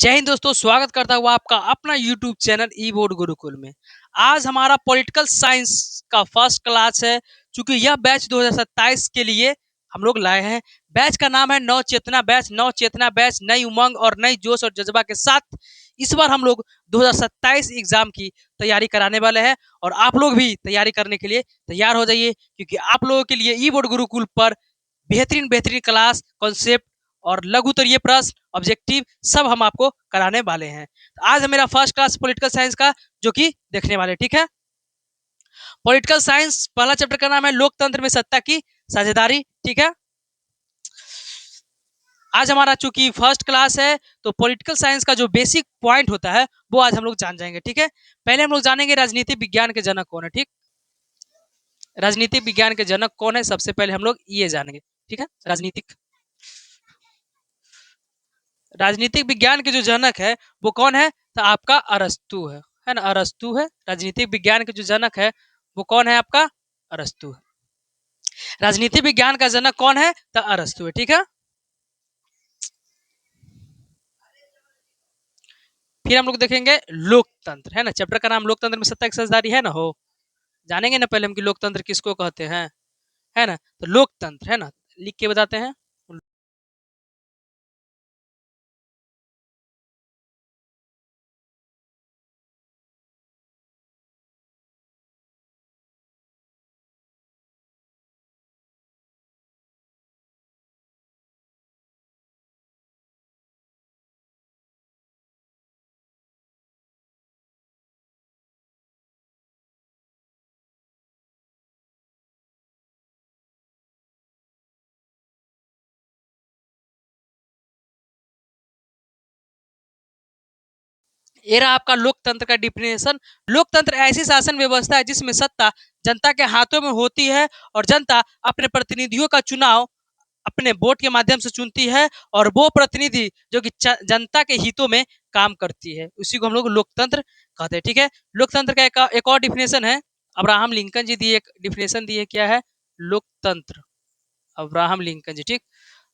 जय हिंद दोस्तों, स्वागत करता हूँ आपका अपना यूट्यूब चैनल ई बोर्ड गुरुकुल में। आज हमारा पॉलिटिकल साइंस का फर्स्ट क्लास है। चूंकि यह बैच 2027 के लिए हम लोग लाए हैं। बैच का नाम है नव चेतना बैच। नव चेतना बैच नई उमंग और नई जोश और जज्बा के साथ इस बार हम लोग 2027 एग्जाम की तैयारी कराने वाले हैं। और आप लोग भी तैयारी करने के लिए तैयार हो जाइए, क्योंकि आप लोगों के लिए ई बोर्ड गुरुकुल पर बेहतरीन बेहतरीन क्लास, कॉन्सेप्ट और लघु उत्तरीय प्रश्न, ऑब्जेक्टिव सब हम आपको कराने वाले हैं। तो आज है मेरा फर्स्ट क्लास पॉलिटिकल साइंस का, जो कि देखने वाले। ठीक है, पॉलिटिकल साइंस पहला चैप्टर का नाम है लोकतंत्र में सत्ता की साझेदारी। ठीक है, आज हमारा चूंकि फर्स्ट क्लास है तो पॉलिटिकल साइंस का जो बेसिक पॉइंट होता है वो आज हम लोग जान जाएंगे। ठीक है, पहले हम लोग जानेंगे राजनीति विज्ञान के जनक कौन है। ठीक, राजनीतिक विज्ञान के जनक कौन है, सबसे पहले हम लोग ये जानेंगे। ठीक है, राजनीतिक विज्ञान के जो जनक है वो कौन है, तो आपका अरस्तु है ना। अरस्तु है राजनीतिक विज्ञान के जो जनक है, वो कौन है, आपका अरस्तु है। राजनीतिक विज्ञान का जनक कौन है, तो अरस्तु है। ठीक है, फिर हम लोग देखेंगे लोकतंत्र, है ना। चैप्टर का नाम लोकतंत्र में सत्ता की साझेदारी है ना। हो जानेंगे ना पहले हम कि लोकतंत्र किसको कहते हैं, है ना। तो लोकतंत्र, है ना, लिख के बताते हैं। ये रहा आपका लोकतंत्र का डिफिनेशन। लोकतंत्र ऐसी शासन व्यवस्था है जिसमें सत्ता जनता के हाथों में होती है और जनता अपने प्रतिनिधियों का चुनाव अपने वोट के माध्यम से चुनती है, और वो प्रतिनिधि जो कि जनता के हितों में काम करती है, उसी को हम लोग लोकतंत्र कहते हैं। ठीक है, लोकतंत्र का एक और डिफिनेशन है, अब्राहम लिंकन जी दिए, एक डिफिनेशन दिए, क्या है, लोकतंत्र। अब्राहम लिंकन जी, ठीक,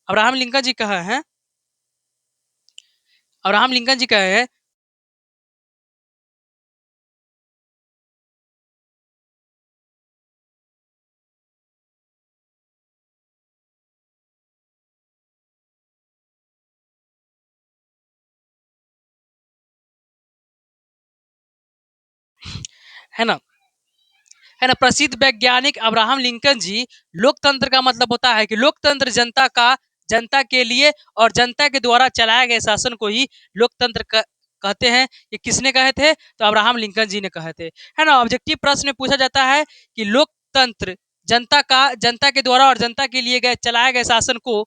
अब्राहम लिंकन जी कहा है, अब्राहम लिंकन जी कहे हैं, है ना, है ना, प्रसिद्ध वैज्ञानिक अब्राहम लिंकन जी, लोकतंत्र का मतलब होता है कि लोकतंत्र जनता का, जनता के लिए और जनता के द्वारा चलाए गए शासन को ही लोकतंत्र कहते हैं। ये किसने कहे थे, तो अब्राहम लिंकन जी ने कहे थे, है ना। ऑब्जेक्टिव प्रश्न में पूछा जाता है कि लोकतंत्र जनता का, जनता के द्वारा और जनता के लिए गए चलाए गए शासन को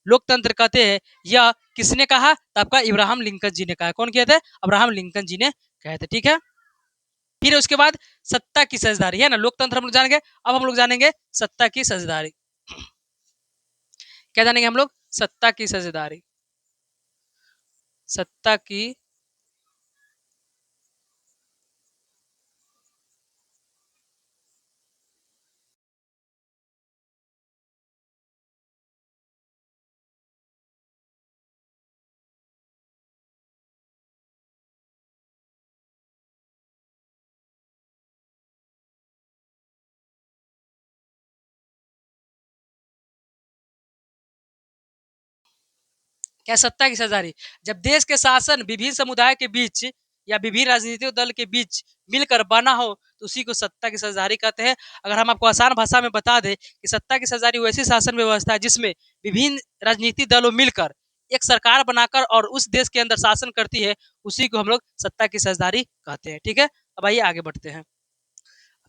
लोकतंत्र कहते हैं, यह किसने कहा, तो आपका इब्राहिम लिंकन जी ने कहा। कौन किया था, अब्राहम लिंकन जी ने कहे थे। ठीक है, फिर उसके बाद सत्ता की साझेदारी, है ना। लोकतंत्र हम लोग जानेंगे, अब हम लोग जानेंगे सत्ता की साझेदारी। क्या जानेंगे हम लोग, सत्ता की साझेदारी। सत्ता की, क्या सत्ता की साझेदारी, जब देश के शासन विभिन्न समुदाय के बीच या विभिन्न राजनीतिक दल के बीच मिलकर बना हो तो उसी को सत्ता की साझेदारी कहते हैं। अगर हम आपको आसान भाषा में बता दें कि सत्ता की साझेदारी वैसी शासन व्यवस्था है जिसमें विभिन्न राजनीतिक दलों मिलकर एक सरकार बनाकर और उस देश के अंदर शासन करती है, उसी को हम लोग सत्ता की साझेदारी कहते हैं। ठीक है, अब आइए आगे बढ़ते हैं।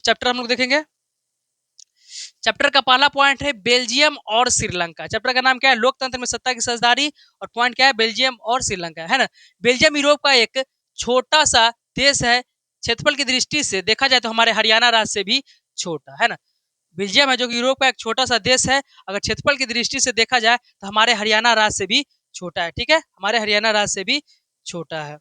चैप्टर हम लोग देखेंगे। चैप्टर का पहला पॉइंट है बेल्जियम और श्रीलंका। चैप्टर का नाम क्या है, लोकतंत्र में सत्ता की साझेदारी, और पॉइंट क्या है, बेल्जियम और श्रीलंका, है ना। बेल्जियम यूरोप का एक छोटा सा देश है। क्षेत्रफल की दृष्टि से देखा जाए तो हमारे हरियाणा राज्य से भी छोटा, है ना। बेल्जियम है जो कि यूरोप का एक छोटा सा देश है। अगर क्षेत्रफल की दृष्टि से देखा जाए तो हमारे हरियाणा राज्य से भी छोटा है। ठीक है, हमारे हरियाणा राज्य से भी छोटा है।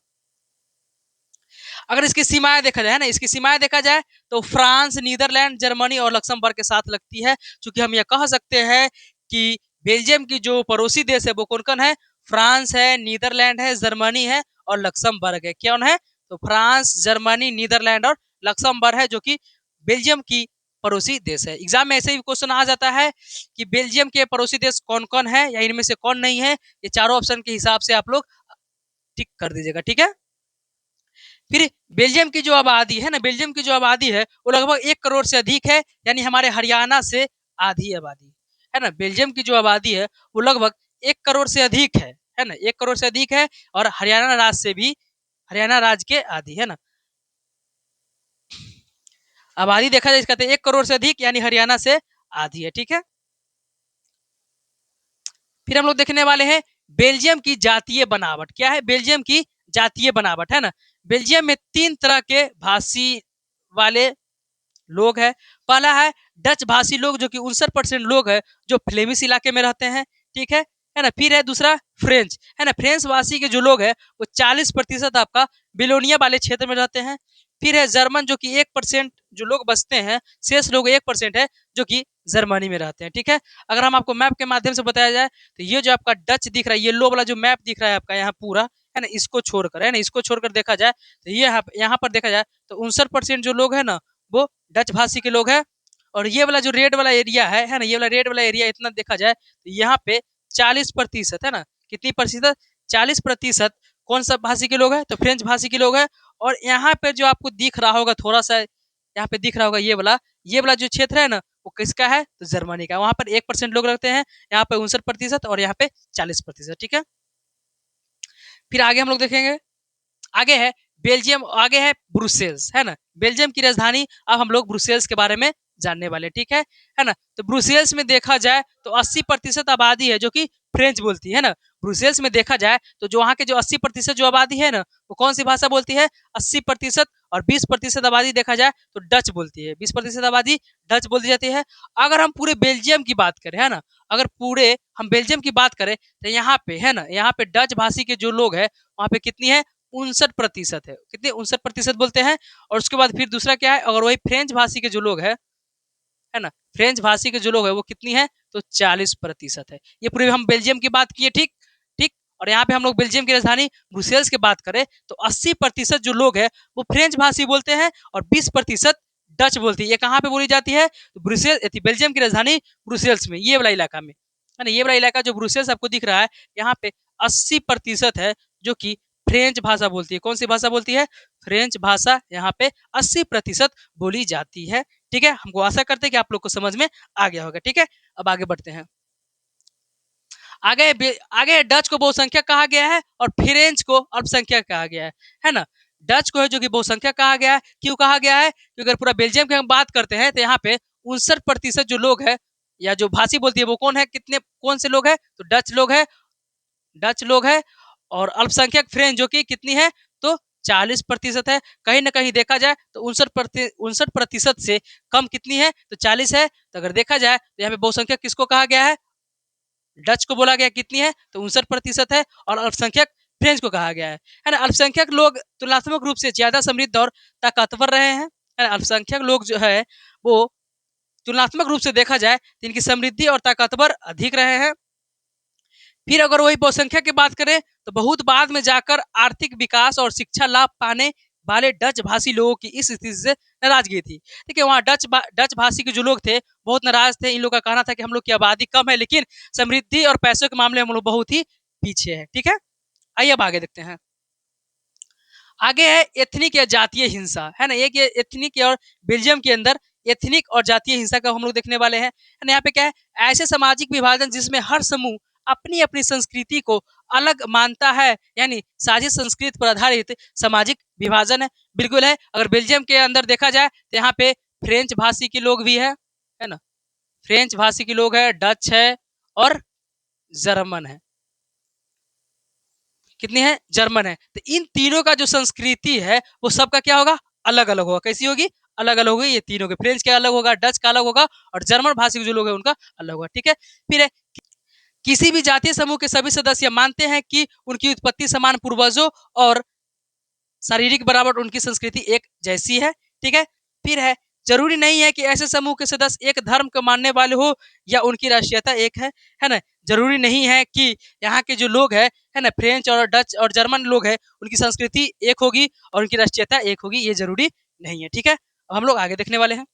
अगर इसकी सीमाएं देखा जाए, ना, इसकी सीमाएं देखा जाए तो फ्रांस, नीदरलैंड, जर्मनी और लक्समबर्ग के साथ लगती है। चूंकि हम ये कह सकते हैं कि बेल्जियम की जो पड़ोसी देश है वो कौन कौन है, फ्रांस है, नीदरलैंड है, जर्मनी है और लक्समबर्ग है। कौन है? तो फ्रांस, जर्मनी, नीदरलैंड और लक्समबर्ग है, जो कि बेल्जियम की पड़ोसी देश है। एग्जाम में ऐसे ही क्वेश्चन आ जाता है कि बेल्जियम के पड़ोसी देश कौन कौन है या इनमें से कौन नहीं है। ये चारों ऑप्शन के हिसाब से आप लोग टिक कर दीजिएगा, ठीक है। फिर बेल्जियम की जो आबादी है ना, बेल्जियम की जो आबादी है वो लगभग 1 करोड़ से अधिक है, यानी हमारे हरियाणा से आधी आबादी है ना। बेल्जियम की जो आबादी है वो लगभग 1 करोड़ से अधिक है ना, 1 करोड़ से अधिक है, और हरियाणा राज्य से भी, हरियाणा राज्य के आधी है ना। आबादी देखा जाए इसका तो 1 करोड़ से अधिक यानी हरियाणा से आधी है, ठीक है। फिर हम लोग देखने वाले हैं बेल्जियम की जातीय बनावट। क्या है? बेल्जियम की जातीय बनावट है ना। बेल्जियम में 3 तरह के भाषी वाले लोग हैं। पहला है डच भाषी लोग, जो कि 69% लोग हैं, जो फ्लेमिश इलाके में रहते हैं, ठीक है ना। फिर है दूसरा फ्रेंच, है ना। फ्रेंच भाषी के जो लोग हैं वो 40% आपका बिलोनिया वाले क्षेत्र में रहते हैं। फिर है जर्मन, जो कि 1% जो लोग बसते हैं, शेष लोग 1% है जो कि जर्मनी में रहते हैं, ठीक है। अगर हम आपको मैप के माध्यम से बताया जाए तो ये जो आपका डच दिख रहा है, येलो वाला जो मैप दिख रहा है आपका यहाँ पूरा, है ना, इसको छोड़कर, है ना, इसको छोड़कर देखा जाए तो ये यहाँ पर देखा जाए तो 69% जो लोग हैं ना वो डच भाषी के लोग हैं। और ये वाला जो रेड वाला एरिया है ना, ये वाला रेड वाला एरिया इतना देखा जाए तो यहाँ पे 40% है ना। कितनी प्रतिशत? 40% कौन सा भाषी के लोग हैं? तो फ्रेंच भाषी के लोग हैं। और यहाँ पे जो आपको दिख रहा होगा थोड़ा सा, यहाँ पे दिख रहा होगा ये वाला जो क्षेत्र है ना वो किसका है? तो जर्मनी का। वहां पर 1% लोग रहते हैं, यहाँ पे 69% और यहाँ पे 40%, ठीक है। फिर आगे हम लोग देखेंगे, आगे है बेल्जियम, आगे है ब्रुसेल्स, है ना। बेल्जियम की राजधानी, अब हम लोग ब्रुसेल्स के बारे में जानने वाले, ठीक है ना। तो ब्रुसेल्स में देखा जाए तो 80% आबादी है जो कि फ्रेंच बोलती है ना। ब्रुसेल्स में देखा जाए तो जो वहाँ के जो 80% जो आबादी है ना वो कौन सी भाषा बोलती है? 80%। और 20% आबादी देखा जाए तो डच बोलती है। 20% आबादी डच बोली जाती है। अगर हम पूरे बेल्जियम की बात करें, है ना, अगर पूरे हम बेल्जियम की बात करें तो यहाँ पे, है ना, यहाँ पे डच भाषी के जो लोग है वहाँ पे कितनी है? 59% है। कितने? 59% बोलते हैं। और उसके बाद फिर दूसरा क्या है? अगर वही फ्रेंच भाषी के जो लोग है ना, फ्रेंच भाषी के जो लोग है वो कितनी है? तो 40% है। ये पूरे हम बेल्जियम की बात किए, ठीक ठीक। और यहाँ पे हम लोग बेल्जियम की राजधानी ब्रुसेल्स की बात करें तो 80% जो लोग है वो फ्रेंच भाषी बोलते हैं और 20% डच बोलती है। ये कहाँ पे बोली जाती है? तो ब्रुसेल, बेल्जियम की राजधानी ब्रुसेल्स में, ये वाला इलाका में, है ना। ये वाला इलाका जो ब्रुसेल्स आपको दिख रहा है यहाँ पे 80% है जो कि फ्रेंच भाषा बोलती है। कौन सी भाषा बोलती है? फ्रेंच भाषा यहाँ पे 80% बोली जाती है, ठीक है। हमको आशा करते हैं कि आप लोग को समझ में आ गया होगा, ठीक है। अब आगे बढ़ते हैं। आगे डच को बहुसंख्यक कहा गया है और फ्रेंच को अल्पसंख्यक कहा गया है ना। डच को है जो कि बहुसंख्यक कहा गया है। क्यों कहा गया है? क्योंकि अगर पूरा बेल्जियम की हम बात करते हैं तो यहाँ पे 59% जो लोग है या जो भाषी बोलती है वो कौन है? कितने, कौन से लोग है? तो डच लोग है, डच लोग है। और अल्पसंख्यक फ्रेंच जो कि कितनी है? तो 40% है। कहीं ना कहीं देखा जाए तो 59% से कम कितनी है? तो 40 है। तो अगर देखा जाए तो यहाँ पे बहुसंख्यक किसको कहा गया है? डच को बोला गया कितनी है? तो 59% है। और अल्पसंख्यक फ्रेंच को कहा गया है ना। अल्पसंख्यक लोग तुलनात्मक रूप से ज्यादा समृद्ध और ताकतवर रहे हैं, है ना। अल्पसंख्यक लोग जो है वो तुलनात्मक रूप से देखा जाए तो इनकी समृद्धि और ताकतवर अधिक रहे हैं। फिर अगर वही बहुसंख्यक की बात करें तो बहुत बाद में जाकर आर्थिक विकास और शिक्षा लाभ पाने वाले डच भाषी लोगों की इस स्थिति से नाराजगी थी। देखिए वहाँ डच भाषी के जो लोग थे बहुत नाराज थे। इन लोगों का कहना था कि हम लोग की आबादी कम है लेकिन समृद्धि और पैसों के मामले में हम लोग बहुत ही पीछे है, ठीक है। आइए अब आगे देखते हैं। आगे है एथनिक या जातीय हिंसा, है ना। एक ये एथनिक और बेल्जियम के अंदर एथनिक और जातीय हिंसा का हम लोग देखने वाले हैं। यहाँ पे क्या है? ऐसे सामाजिक विभाजन जिसमें हर समूह अपनी अपनी संस्कृति को अलग मानता है, यानी साझी संस्कृति पर आधारित सामाजिक विभाजन है, बिल्कुल है। अगर बेल्जियम के अंदर देखा जाए तो यहाँ पे फ्रेंच भाषी के लोग भी है ना। फ्रेंच भाषी के लोग है, डच है और जर्मन है। कितनी है? जर्मन है। तो इन तीनों का जो संस्कृति है वो सबका क्या होगा? अलग अलग होगा। कैसी होगी? अलग अलग होगी। ये तीनों के, फ्रेंच का अलग होगा, डच का अलग होगा और जर्मन भाषी के जो लोग हैं उनका अलग होगा, ठीक है। फिर है किसी भी जातीय समूह के सभी सदस्य मानते हैं कि उनकी उत्पत्ति समान पूर्वजों और शारीरिक बराबर उनकी संस्कृति एक जैसी है, ठीक है। फिर है जरूरी नहीं है कि ऐसे समूह के सदस्य एक धर्म को मानने वाले हो या उनकी राष्ट्रीयता एक है ना। जरूरी नहीं है कि यहाँ के जो लोग है ना, फ्रेंच और डच और जर्मन लोग हैं, उनकी संस्कृति एक होगी और उनकी राष्ट्रीयता एक होगी, ये जरूरी नहीं है। ठीक है, अब हम लोग आगे देखने वाले हैं।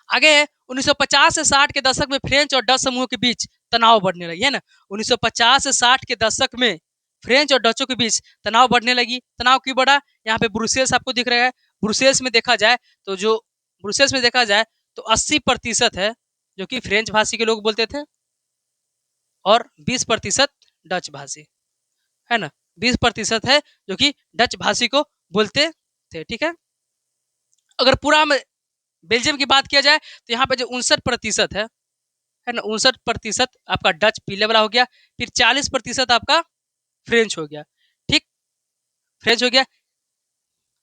आगे है 1950 से 60 के दशक में फ्रेंच और डच समूहों के बीच तनाव बढ़ने लगी है ना। 1950 से 60 के दशक में फ्रेंच और डचों के बीच तनाव बढ़ने लगी। तनाव क्यों बढ़ा? यहाँ पे ब्रुसेल्स आपको दिख रहा है। ब्रुसेल्स में देखा जाए तो जो ब्रुसेल्स में देखा जाए तो 80% है जो कि फ्रेंच भाषी के लोग बोलते थे और 20% डच भाषी, है ना। 20% है जो कि डच भाषी को बोलते थे। ठीक है, अगर पूरा बेल्जियम की बात किया जाए तो यहाँ पे जो 59% है ना, 59% आपका डच पीले वाला हो गया, फिर 40% आपका फ्रेंच हो गया। ठीक, फ्रेंच हो गया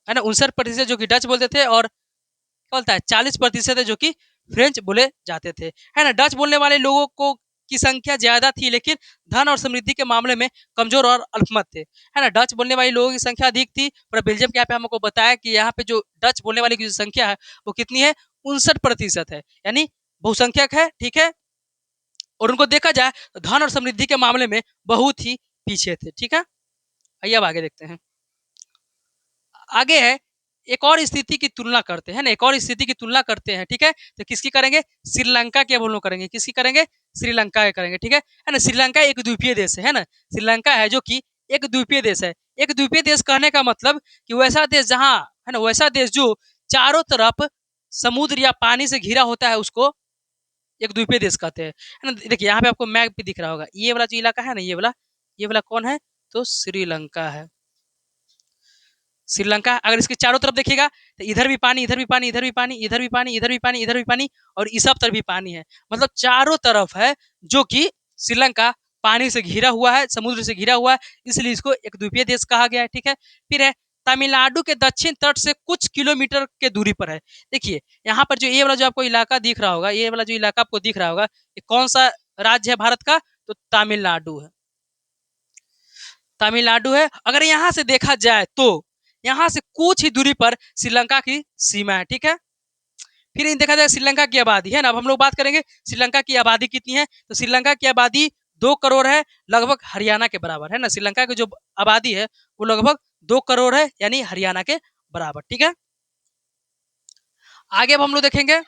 है ना, 59% जो कि डच बोलते थे और क्या बोलता है 40% है जो कि फ्रेंच बोले जाते थे, है ना। डच बोलने वाले लोगों को की संख्या ज्यादा थी लेकिन धन और समृद्धि के मामले में कमजोर और अल्पमत थे, है ना। डच बोलने वाले लोगों की संख्या अधिक थी, पर बेल्जियम के यहाँ पे हमको बताया कि यहाँ पे जो डच बोलने वाले की जो संख्या है वो कितनी है, 59% है, यानी बहुसंख्यक है। ठीक है, और उनको देखा जाए तो धन और समृद्धि के मामले में बहुत ही पीछे थे। ठीक है, आइए अब आगे देखते हैं। आगे है एक और स्थिति की तुलना करते हैं ना, एक और स्थिति की तुलना करते हैं। ठीक है, तो किसकी करेंगे? श्रीलंका की हम लोग करेंगे। किसकी करेंगे? श्रीलंका के करेंगे। ठीक है ना। श्रीलंका एक द्वीपीय देश है ना। श्रीलंका है जो कि एक द्वीपीय देश है। एक द्वीपीय देश कहने का मतलब कि वैसा देश जहाँ है ना, वैसा देश जो चारों तरफ समुद्र या पानी से घिरा होता है उसको एक द्वीपीय देश कहते हैं, है ना। देखिए यहाँ पे आपको मैप भी दिख रहा होगा, ये वाला जो इलाका है ना, ये वाला कौन है? तो श्रीलंका है। श्रीलंका, अगर इसके चारों तरफ देखिएगा तो इधर भी पानी, इधर भी पानी, इधर भी पानी, इधर भी पानी, इधर भी पानी, इधर भी पानी और इस सब तरफ भी पानी है, मतलब चारों तरफ है जो कि श्रीलंका पानी से घिरा हुआ है, समुद्र से घिरा हुआ है, इसलिए इसको एक द्वीपीय देश कहा गया है। ठीक है, फिर है तमिलनाडु के दक्षिण तट से कुछ किलोमीटर के दूरी पर है। देखिए यहाँ पर जो ये वाला जो आपको इलाका दिख रहा होगा, ये वाला जो इलाका आपको दिख रहा होगा, ये कौन सा राज्य है भारत का? तो तमिलनाडु है। तमिलनाडु है। अगर यहाँ से देखा जाए तो यहाँ से कुछ ही दूरी पर श्रीलंका की सीमा है। ठीक है, फिर देखा जाए श्रीलंका की आबादी है ना। अब हम लोग बात करेंगे श्रीलंका की आबादी कितनी है, तो श्रीलंका की आबादी 2 करोड़ है, लगभग हरियाणा के बराबर, है ना। श्रीलंका की जो आबादी है वो लगभग 2 करोड़ है, यानी हरियाणा के बराबर। ठीक है, आगे अब हम लोग देखेंगे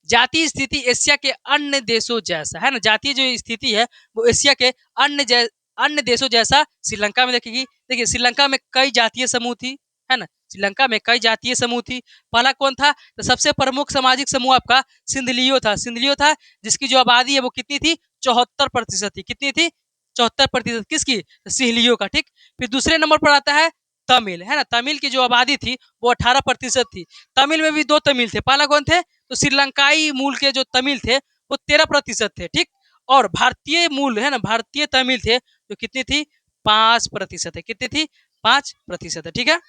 जातीय स्थिति एशिया के अन्य देशों जैसा, है ना। जातीय जो स्थिति है वो एशिया के अन्य देशों जैसा श्रीलंका में देखेगी। देखिए श्रीलंका में कई जातीय समूह थी, है ना। श्रीलंका में कई जातीय समूह थी। पहला कौन था? तो सबसे प्रमुख सामाजिक समूह आपका सिंधलियो था। सिंधलियो था जिसकी जो आबादी है वो कितनी थी? 74% थी। कितनी थी? 74%। किसकी? तो सिंहलियो का। ठीक, फिर दूसरे नंबर पर आता है तमिल, है ना। तमिल की जो आबादी थी वो 18% थी। तमिल में भी 2 तमिल थे। पहला कौन थे? तो श्रीलंकाई मूल के जो तमिल थे वो 13% थे। ठीक, और भारतीय मूल है ना, भारतीय तमिल थे जो कितनी थी? 5% है। कितनी थी? 5% है। ठीक है,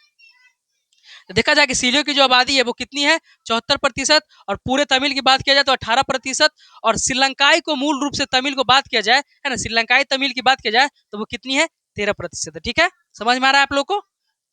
तो देखा जाए कि सीलियो की जो आबादी है वो कितनी है? 74%, और पूरे तमिल की बात किया जाए तो 18%, और श्रीलंकाई को मूल रूप से तमिल को बात किया जाए, है ना, श्रीलंकाई तमिल की बात किया जाए तो वो कितनी है? 13% है। ठीक है, समझ में आ रहा है आप लोग को?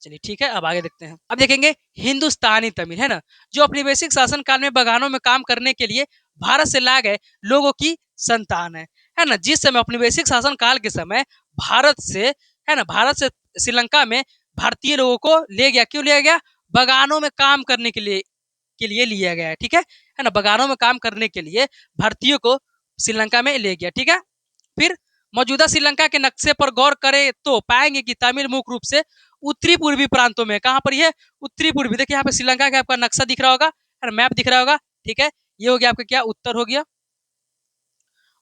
चलिए ठीक है, अब आगे देखते हैं। अब देखेंगे हिंदुस्तानी तमिल, है ना, जो औपनिवेशिक शासन काल में बगानों में काम करने के लिए भारत से ला गए लोगों की संतान है ना। जिस समय औपनिवेशिक शासन काल के समय भारत से, है ना, भारत से श्रीलंका में भारतीय लोगों को ले गया। क्यों लिया गया? बगानों में काम करने के लिए लिया गया है। ठीक है ना, बगानों में काम करने के लिए भारतीयों को श्रीलंका में ले गया। ठीक है, फिर मौजूदा श्रीलंका के नक्शे पर गौर करें तो पाएंगे कि तमिल मुख्य रूप से उत्तरी पूर्वी प्रांतों में, कहाँ पर ये? उत्तरी पूर्वी। देखिए यहाँ पे श्रीलंका का आपका नक्शा दिख रहा होगा, है ना, मैप दिख रहा होगा। ठीक है, ये हो गया आपका क्या? उत्तर हो गया,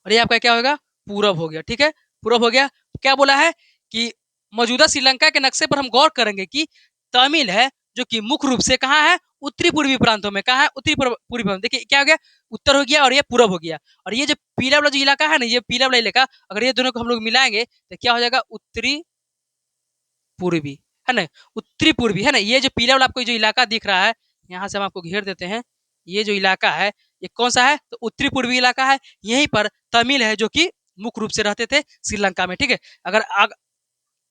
और ये आपका क्या होगा? पूरब हो गया। ठीक है, पूरब हो गया। क्या बोला है कि मौजूदा श्रीलंका के नक्शे पर हम गौर करेंगे कि तमिल है जो कि मुख्य रूप से कहाँ है? उत्तरी पूर्वी प्रांतों में। कहाँ है? उत्तरी पूर्वी प्रांत। देखिए क्या हो गया? उत्तर हो गया और ये पूरब हो गया, और ये जो पीला वाला जो इलाका है ना, ये पीला वाला इलाका, अगर ये दोनों को हम लोग मिलाएंगे तो क्या हो जाएगा? उत्तरी पूर्वी, है ना, उत्तरी पूर्वी, है ना। ये जो पीला वाला आपको जो इलाका दिख रहा है, यहाँ से हम आपको घेर देते हैं, ये जो इलाका है ये कौन सा है? तो उत्तरी पूर्वी इलाका है। यहीं पर तमिल है जो कि मुख्य रूप से रहते थे श्रीलंका में। ठीक है, अगर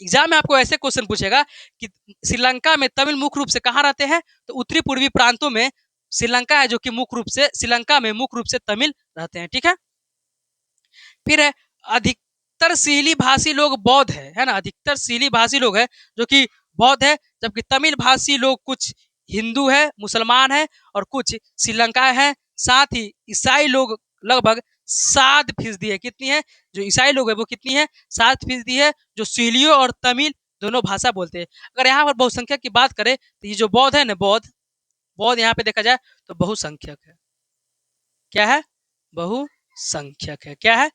एग्जाम में आपको ऐसे क्वेश्चन पूछेगा कि श्रीलंका में तमिल मुख्य रूप से कहाँ रहते हैं, तो उत्तरी पूर्वी प्रांतों में श्रीलंका है जो कि मुख्य रूप से श्रीलंका में मुख्य रूप से तमिल रहते हैं, ठीक है। फिर है अधिकतर सीली भाषी लोग बौद्ध है ना, अधिकतर सीली भाषी लोग है जो कि बौद्ध है, जबकि तमिल भाषी लोग कुछ हिंदू है, मुसलमान है और कुछ श्रीलंका है। साथ ही ईसाई लोग लगभग 7% है। कितनी है जो ईसाई लोग है वो कितनी है 7% है, जो सीलियो और तमिल दोनों भाषा बोलते हैं। अगर यहाँ पर बहुसंख्यक की बात करें तो ये जो बौद्ध है ना, बौद्ध बौद्ध यहाँ पे देखा जाए तो बहुसंख्यक है। क्या है बहुसंख्यक है। क्या है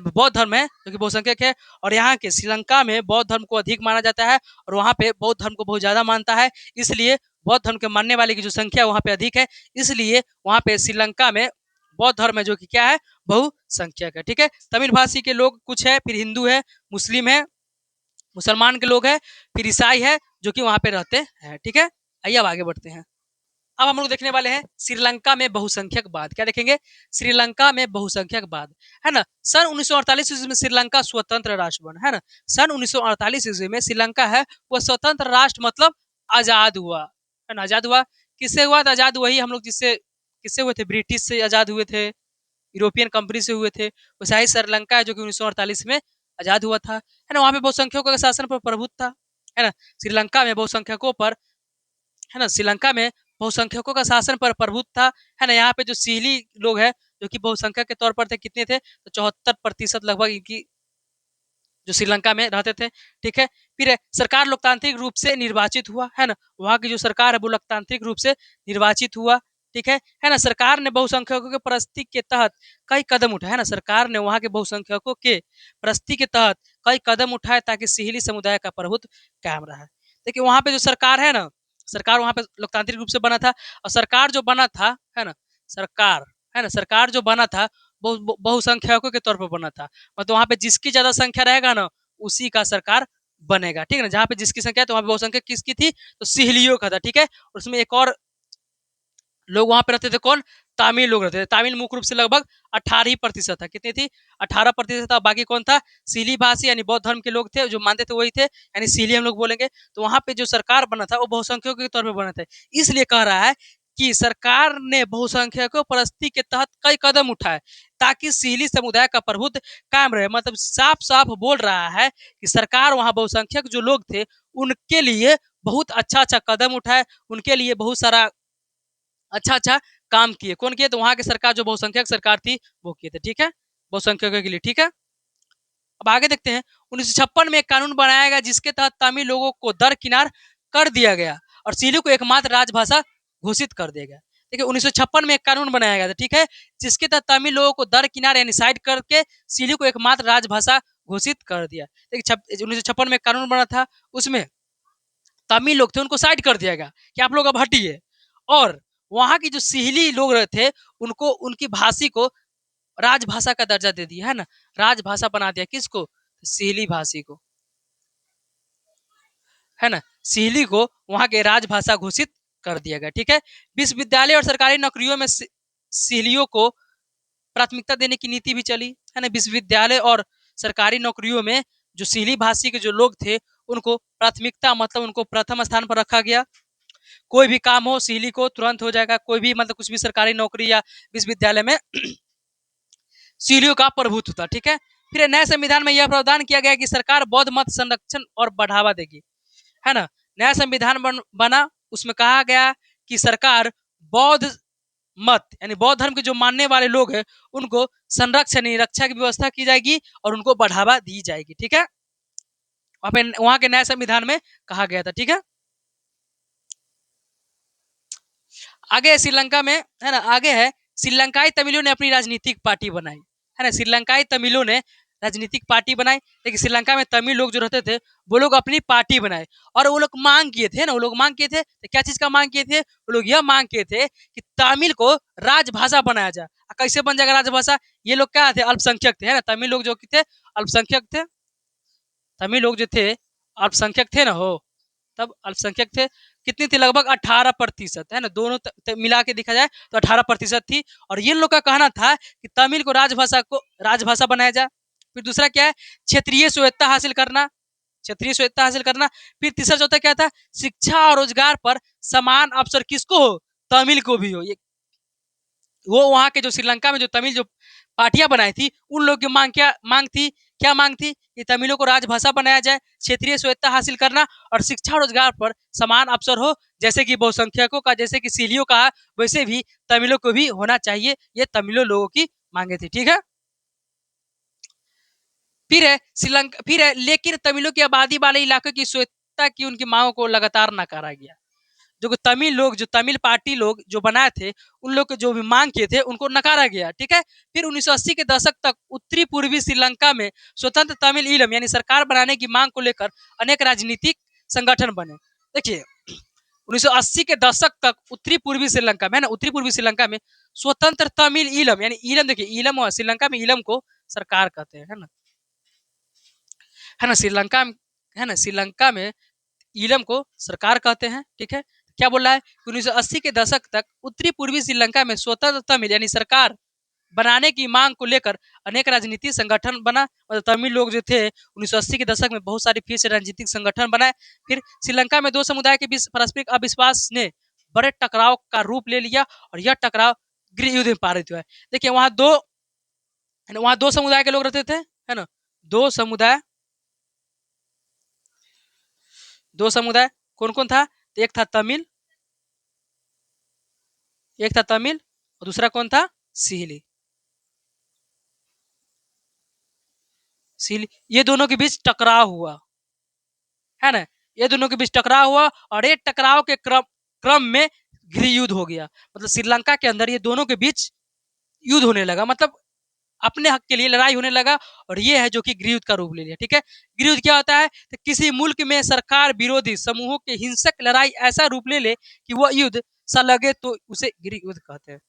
बौद्ध धर्म है जो कि बहुसंख्यक है। और यहाँ के श्रीलंका में बौद्ध धर्म को अधिक माना जाता है और वहाँ पे बौद्ध धर्म को बहुत ज्यादा मानता है, इसलिए बौद्ध धर्म के मानने वाले की जो संख्या वहाँ पे अधिक है, इसलिए वहाँ पे श्रीलंका में बौद्ध धर्म है जो कि क्या है बहुसंख्यक है, ठीक है। तमिल भाषी के लोग कुछ है, फिर हिंदू है, मुस्लिम है, मुसलमान के लोग है, फिर ईसाई है जो कि वहाँ पे रहते हैं, ठीक है। आइए अब आगे बढ़ते हैं। अब हम लोग देखने वाले हैं श्रीलंका में बहुसंख्यकवाद। क्या देखेंगे श्रीलंका में बहुसंख्यकवाद, है ना। सन 1948 ईस्वी में श्रीलंका स्वतंत्र राष्ट्र बना, है ना। सन 1948 ईस्वी में श्रीलंका है वह स्वतंत्र राष्ट्र मतलब आजाद हुआ, है ना। आजाद हुआ किससे हुआ? तो आजाद वही हम लोग जिससे किससे हुए थे? ब्रिटिश से आजाद हुए थे, यूरोपियन कंपनी से हुए थे। वैसा ही श्रीलंका है जो कि 1948 में आजाद हुआ था, है ना। वहाँ पे बहुसंख्यकों का शासन पर प्रभुत्व था, है ना। श्रीलंका में बहुसंख्यकों पर, है ना, श्रीलंका में बहुसंख्यकों का शासन पर प्रभुत्व था, है ना। यहाँ पे जो सीली लोग हैं जो कि बहुसंख्यक के तौर पर थे, कितने थे? तो 74% लगभग इनकी जो श्रीलंका में रहते थे, ठीक है। फिर सरकार लोकतांत्रिक रूप से निर्वाचित हुआ, है ना। वहाँ की जो सरकार है वो लोकतांत्रिक रूप से निर्वाचित हुआ, ठीक है ना। सरकार ने बहुसंख्यकों के परिस्थिति के तहत कई कदम उठाए, है ना। सरकार ने वहाँ के बहुसंख्यकों के परिस्थिति के तहत कई कदम उठाए ताकि सीली समुदाय का प्रभुत्व कायम रहा। देखिए वहाँ पे जो सरकार है ना, सरकार वहाँ पे लोकतांत्रिक रूप से बना था, और सरकार जो बना था, है ना, सरकार, है ना, सरकार जो बना था बहुसंख्यकों के तौर पर बना था। मतलब वहाँ पे जिसकी ज्यादा संख्या रहेगा ना उसी का सरकार बनेगा, ठीक है ना। जहाँ पे जिसकी संख्या है तो वहाँ पे बहुसंख्यक किसकी थी? तो सिहलियों का था, ठीक है। उसमें एक और लोग वहां पे रहते थे, कौन? तमिल लोग रहते थे। तमिल मुख्य रूप से लगभग 18% था। कितनी थी? 18% था। बाकी कौन था? सीली भाषी यानी बौद्ध धर्म के लोग थे, जो मानते थे वही थे, यानी सीली हम लोग बोलेंगे। तो वहां पे जो सरकार बना था वो बहुसंख्यकों के तौर पर बना था, इसलिए कह रहा है कि सरकार ने बहुसंख्यकों परिस्थिति के तहत कई कदम उठाए ताकि सीली समुदाय का प्रभुत्व कायम रहे। मतलब साफ साफ बोल रहा है कि सरकार वहां बहुसंख्यक जो लोग थे उनके लिए बहुत अच्छा अच्छा कदम उठाए, उनके लिए बहुत सारा अच्छा अच्छा काम किए। कौन किए? तो वहां की सरकार जो बहुसंख्यक सरकार थी वो किए थे, ठीक है, बहुसंख्यकों के लिए, ठीक है। अब आगे देखते हैं। 1956 में एक कानून बनाया गया जिसके तहत तमिल लोगों को दरकिनार कर दिया गया और सीली को एकमात्र राजभाषा घोषित कर दिया गया। देखिए 1956 में एक कानून बनाया गया था, ठीक है, जिसके तहत तमिल लोगों को दरकिनार यानी साइड करके सीली को एकमात्र राजभाषा घोषित कर दिया। देखिए 1956 में एक कानून बना था, उसमें तमिल लोग थे उनको साइड कर दिया गया कि आप लोग अब हटिए, और वहां की जो सिहली लोग थे उनको उनकी भाषी को राजभाषा का दर्जा दे दिया, है ना। राजभाषा बना दिया किसको? सिहली भाषी को, है ना। सिहली को वहां के राजभाषा घोषित कर दिया गया, ठीक है। विश्वविद्यालय और सरकारी नौकरियों में सिहलियों को प्राथमिकता देने की नीति भी चली, है ना। विश्वविद्यालय और सरकारी नौकरियों में जो सिहली भाषी के जो लोग थे उनको प्राथमिकता मतलब उनको प्रथम स्थान पर रखा गया। कोई भी काम हो सीली को तुरंत हो जाएगा, कोई भी मतलब कुछ भी सरकारी नौकरी या विश्वविद्यालय में सीलियों का प्रभुत्व था, ठीक है। फिर नए संविधान में यह प्रावधान किया गया कि सरकार बौद्ध मत संरक्षण और बढ़ावा देगी, है ना। नया संविधान बना, उसमें कहा गया कि सरकार बौद्ध मत यानी बौद्ध धर्म के जो मानने वाले लोग हैं उनको संरक्षण रक्षा की व्यवस्था की जाएगी और उनको बढ़ावा दी जाएगी, ठीक है। वहां के नए संविधान में कहा गया था, ठीक है। आगे श्रीलंका में, है ना, आगे है श्रीलंकाई तमिलों ने अपनी राजनीतिक पार्टी बनाई, है ना। श्रीलंकाई तमिलों ने राजनीतिक पार्टी बनाई, लेकिन श्रीलंका में तमिल लोग जो रहते थे वो लोग अपनी पार्टी बनाए और वो लोग मांग किए थे ना, वो लोग मांग किए थे तो क्या चीज का मांग किए थे? वो लोग यह मांग किए थे कि तमिल को राजभाषा बनाया जाए। कैसे बन जाएगा राजभाषा? ये लोग क्या थे? अल्पसंख्यक थे, है ना। तमिल लोग जो थे अल्पसंख्यक थे, तमिल लोग जो थे अल्पसंख्यक थे ना, हो तब अल्पसंख्यक थे। कितनी थी? लगभग 18%, है ना। दोनों मिला के देखा जाए तो 18% थी। और ये लोग का कहना था कि तमिल को राजभाषा बनाया जाए। फिर दूसरा क्या है? क्षेत्रीय स्वायत्ता हासिल करना, क्षेत्रीय स्वायत्ता हासिल करना। फिर तीसरा चौथा क्या था? शिक्षा और रोजगार पर समान अवसर किसको हो? तमिल को भी हो। ये वो वहाँ के जो श्रीलंका में जो तमिल जो पार्टियां बनाई थी, उन लोगों की मांग थी कि तमिलों को राजभाषा बनाया जाए, क्षेत्रीय स्वायत्ता हासिल करना और शिक्षा रोजगार पर समान अवसर हो, जैसे कि बहुसंख्यकों का, जैसे कि सीलियों का, वैसे भी तमिलों को भी होना चाहिए। ये तमिलों लोगों की मांगे थी। ठीक है, फिर है लेकिन तमिलों की आबादी वाले इलाकों की स्वायत्ता की उनकी मांगों को लगातार नकारा गया। जो तमिल लोग, जो तमिल पार्टी लोग जो बनाए थे, उन लोग के जो भी मांग किए थे उनको नकारा गया। ठीक है, फिर 1980 के दशक तक उत्तरी पूर्वी श्रीलंका में स्वतंत्र तमिल ईलम यानी सरकार बनाने की मांग को लेकर अनेक राजनीतिक संगठन बने। देखिए 1980 के दशक तक उत्तरी पूर्वी श्रीलंका में, है ना, उत्तरी पूर्वी श्रीलंका में स्वतंत्र तमिल ईलम यानी ईलम, देखिए ईलम श्रीलंका में ईलम को सरकार कहते हैं, है ना श्रीलंका में, है ना श्रीलंका में ईलम को सरकार कहते हैं। ठीक है, क्या बोल रहा है, 1980 के दशक तक उत्तरी पूर्वी श्रीलंका में स्वतंत्र तमिल यानी सरकार बनाने की मांग को लेकर अनेक राजनीतिक संगठन बना। मतलब तमिल लोग जो थे 1980 के दशक में बहुत सारे फिर से राजनीतिक संगठन बनाए। फिर श्रीलंका में दो समुदाय के बीच पारस्परिक अविश्वास ने बड़े टकराव का रूप ले लिया और यह टकराव गृह युद्ध में पारित हुआ है। देखिए वहां दो समुदाय के लोग रहते थे, है ना, दो समुदाय कौन कौन था, एक था तमिल, और दूसरा कौन था, सीली। ये दोनों के बीच टकराव हुआ, है ना, ये दोनों के बीच टकराव हुआ और ये टकराव के क्रम में गृह युद्ध हो गया। मतलब श्रीलंका के अंदर ये दोनों के बीच युद्ध होने लगा, मतलब अपने हक के लिए लड़ाई होने लगा, और ये है जो कि गृह युद्ध का रूप ले लिया। ठीक है, गृह युद्ध क्या होता है, तो किसी मुल्क में सरकार विरोधी समूहों के हिंसक लड़ाई ऐसा रूप ले ले कि वह युद्ध सा लगे तो उसे गृह युद्ध कहते हैं।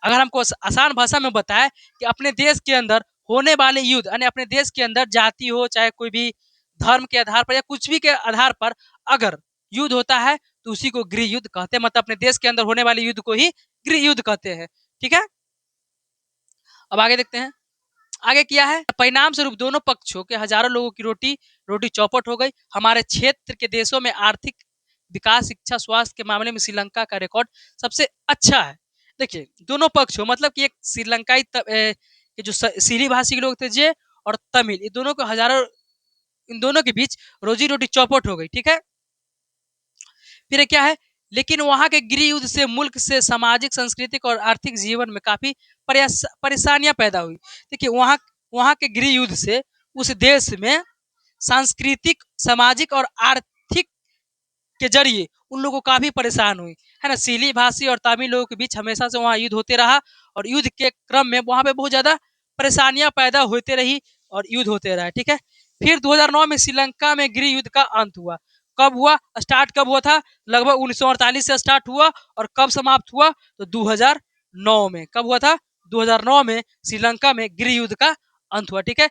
अगर हमको आसान भाषा में बताए कि अपने देश के अंदर होने वाले युद्ध, यानी अपने देश के अंदर जाति हो, चाहे कोई भी धर्म के आधार पर या कुछ भी के आधार पर अगर युद्ध होता है तो उसी को गृह युद्ध कहते हैं। मतलब अपने देश के अंदर होने वाले युद्ध को ही गृह युद्ध कहते हैं। ठीक है, अब आगे देखते हैं, आगे किया है, परिणाम स्वरूप दोनों पक्षों के हजारों लोगों की रोटी चौपट हो गई। हमारे क्षेत्र के देशों में आर्थिक विकास, शिक्षा, स्वास्थ्य के मामले में श्रीलंका का रिकॉर्ड सबसे अच्छा है। देखिए दोनों पक्षों, मतलब कि एक श्रीलंकाई के जो सीली भाषी के लोग थे जे और तमिल, ये दोनों को हजारों, इन दोनों के बीच रोजी रोटी चौपट हो गई। ठीक है, फिर क्या है, लेकिन वहां के गृह युद्ध से मुल्क से सामाजिक, सांस्कृतिक और आर्थिक जीवन में काफी परेशानियां पैदा हुई। देखिए वहां के गृह युद्ध से उस देश में सांस्कृतिक, सामाजिक और आर्थिक के जरिए उन लोगों को काफी परेशान हुई, है ना। सीली भाषी और तमिल लोगों के बीच हमेशा से वहाँ युद्ध होते रहा और युद्ध के क्रम में वहां पे बहुत ज्यादा परेशानियां पैदा होते रही और युद्ध होते रहा। ठीक है, फिर 2009 में श्रीलंका में गृह युद्ध का अंत हुआ। कब हुआ, स्टार्ट कब हुआ था, लगभग 1948 से स्टार्ट हुआ और कब समाप्त हुआ, तो 2009 में। कब हुआ था, 2009 में श्रीलंका में गृह युद्ध का अंत हुआ। ठीक है,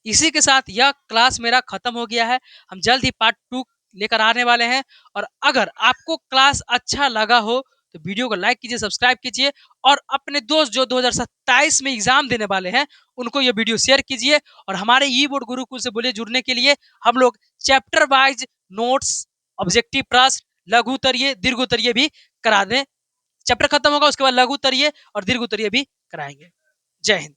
इसी के साथ यह क्लास मेरा खत्म हो गया है। हम जल्द ही पार्ट 2 लेकर आने वाले हैं। और अगर आपको क्लास अच्छा लगा हो तो वीडियो को लाइक कीजिए, सब्सक्राइब कीजिए और अपने दोस्त जो 2027 में एग्जाम देने वाले हैं उनको ये वीडियो शेयर कीजिए। और हमारे ई बोर्ड गुरुकुल से बोले जुड़ने के लिए हम लोग चैप्टर वाइज नोट्स, ऑब्जेक्टिव प्रश्न, लघु उत्तरीय, दीर्घ उत्तरीय भी करा दें। चैप्टर खत्म होगा उसके बाद लघु उत्तरीय और दीर्घ उत्तरीय भी कराएंगे। जय हिंद।